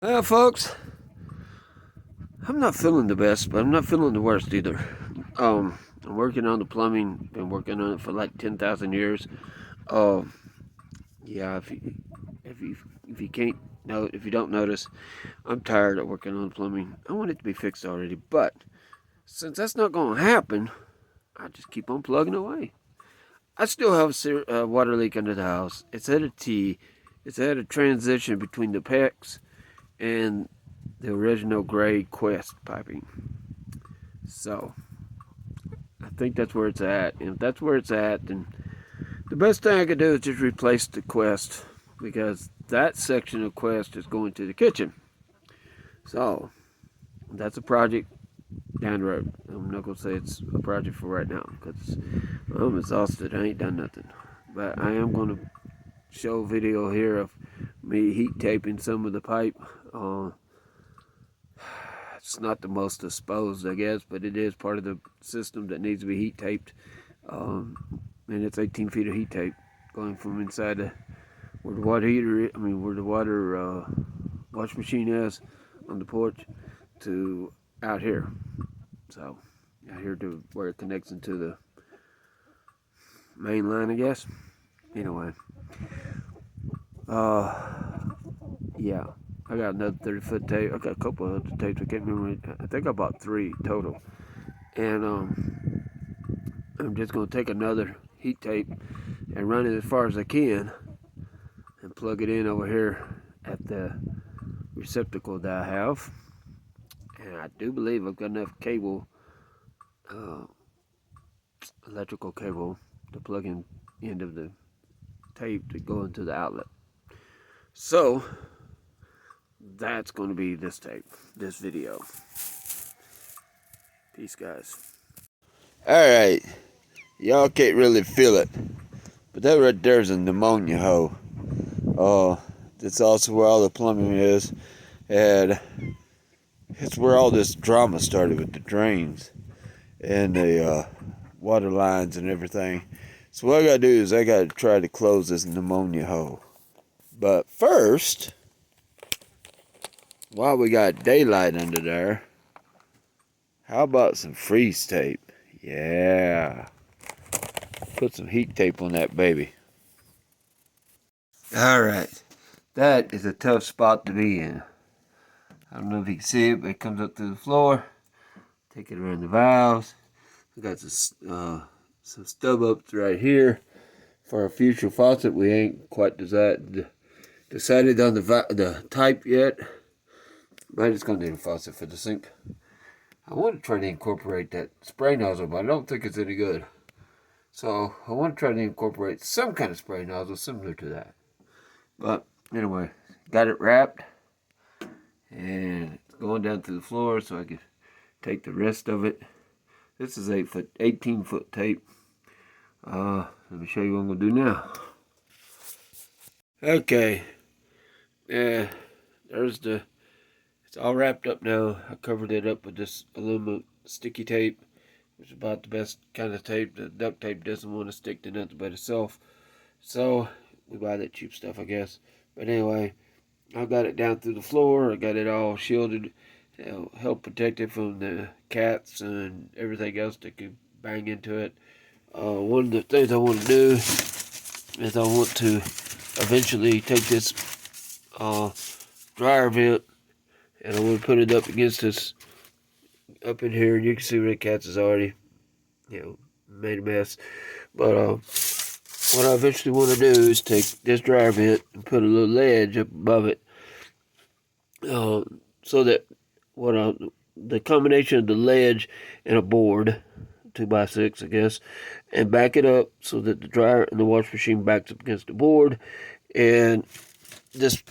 Well, folks, I'm not feeling the best, but I'm not feeling the worst either. I'm working on the plumbing. Been working on it for like 10,000 years. Um, yeah. If you if you can't know if you don't notice, I'm tired of working on the plumbing. I want it to be fixed already, but since that's not going to happen, I just keep on plugging away. I still have a water leak under the house. It's at a T. It's at a transition between the PEX and the original gray Quest piping. So I think that's where it's at. And if that's where it's at, then the best thing I could do is just replace the Quest because that section of Quest is going to the kitchen. So that's a project down the road. I'm not gonna say it's a project for right now because I'm exhausted. I ain't done nothing, but I am gonna show a video here of me heat taping some of the pipe. Uh, it's not the most exposed, I guess, but it is part of the system that needs to be heat taped. Um, and it's 18 feet of heat tape going from inside where the water heater is, where the water wash machine is on the porch to out here. So out here to where it connects into the main line, I guess. Anyway, uh, yeah, I got another 30-foot tape. I got a couple of other tapes. I can't remember. I think I bought 3 total, and I'm just gonna take another heat tape and run it as far as I can and plug it in over here at the receptacle that I have. And I do believe I've got enough cable, uh, electrical cable, to plug in end of the tape to go into the outlet. So that's going to be this tape, this video. Peace, guys. All right, y'all can't really feel it, but that right there is a pneumonia hole. That's also where all the plumbing is, and it's where all this drama started with the drains and the water lines and everything. So what I gotta do is I gotta try to close this pneumonia hole. But first, while we got daylight under there, how about some freeze tape? Yeah. Put some heat tape on that baby. Alright. That is a tough spot to be in. I don't know if you can see it, but it comes up through the floor. Take it around the valves. We got some stub ups right here for our future faucet. We ain't quite decided on the type yet. But it's gonna need a faucet for the sink. I want to try to incorporate that spray nozzle, but I don't think it's any good. So I want to try to incorporate some kind of spray nozzle similar to that. But anyway, got it wrapped, and it's going down to the floor so I can take the rest of it. This is 18-foot tape. Let me show you what I'm gonna do now. Okay, there's the. It's all wrapped up now. I covered it up with this aluminum sticky tape, which is about the best kind of tape. The duct tape doesn't want to stick to nothing but itself, so we buy that cheap stuff, I guess. But anyway, I got it down through the floor. I got it all shielded, help protect it from the cats and everything else that could bang into it. One of the things I want to do is I want to eventually take this dryer vent and I want to put it up against this up in here. You can see where the cats is already, made a mess. But what I eventually want to do is take this dryer vent and put a little ledge up above it, so that the combination of the ledge and a board, 2x6, I guess, and back it up so that the dryer and the wash machine backs up against the board, and this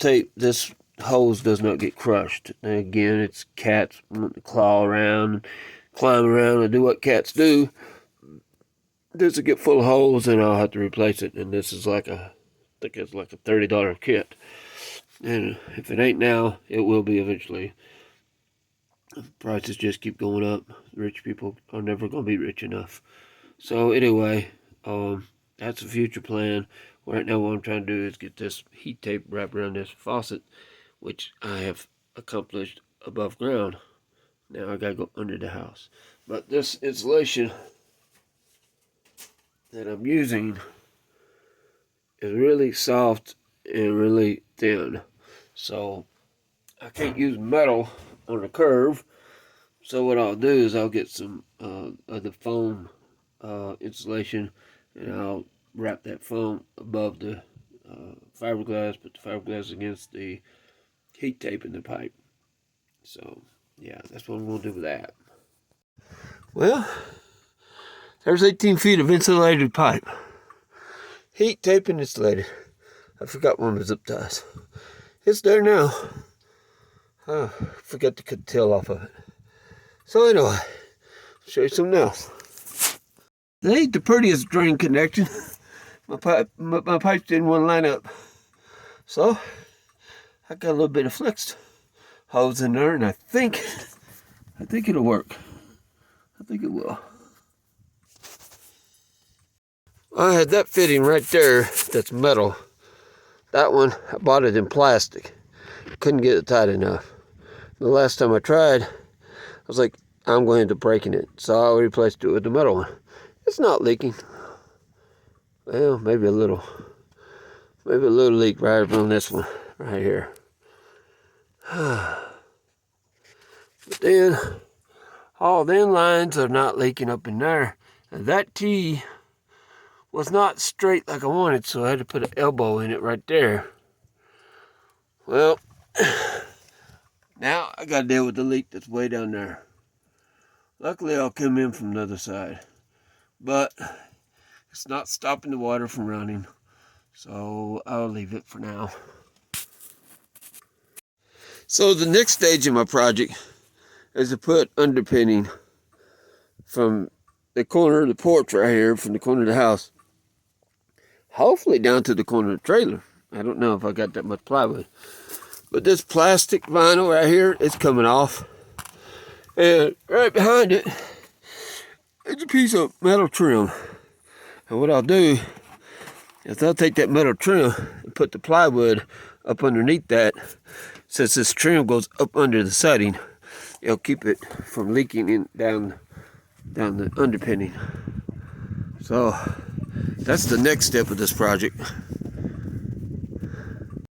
hose does not get crushed. And again, it's cats want to claw around, climb around, and do what cats do. This will get full of holes, and I'll have to replace it. And this is I think it's like a $30 kit. And if it ain't now, it will be eventually. Prices just keep going up. Rich people are never going to be rich enough. So anyway, that's a future plan. Right now what I'm trying to do is get this heat tape wrapped around this faucet, which I have accomplished above ground. Now I gotta go under the house. But this insulation that I'm using is really soft and really thin. So I can't use metal on the curve. So what I'll do is I'll get some of the foam insulation, and I'll wrap that foam above the fiberglass, put the fiberglass against the heat tape in the pipe. So yeah, that's what I'm going to do with that. Well, there's 18 feet of insulated pipe. Heat tape and insulated. I forgot one of the zip ties. It's there now. Oh, forgot to cut the tail off of it. So anyway, I'll show you something else. They ain't the prettiest drain connection. My pipes didn't want to line up. So I got a little bit of flexed hose in there, and I think it'll work. I think it will. I had that fitting right there that's metal. That one, I bought it in plastic. Couldn't get it tight enough. The last time I tried, I was like, I'm going to end up breaking it. So I replaced it with the metal one. It's not leaking. Well, maybe a little leak right on this one, right here. But then, all them lines are not leaking up in there. And that T was not straight like I wanted, so I had to put an elbow in it right there. Well, now I got to deal with the leak that's way down there. Luckily, I'll come in from the other side. But it's not stopping the water from running, so I'll leave it for now. So the next stage of my project is to put underpinning from the corner of the porch right here, from the corner of the house, hopefully down to the corner of the trailer. I don't know if I got that much plywood. But this plastic vinyl right here is coming off. And right behind it is a piece of metal trim. And what I'll do is I'll take that metal trim and put the plywood up underneath that. Since this trim goes up under the siding, it'll keep it from leaking in down the underpinning. So that's the next step of this project.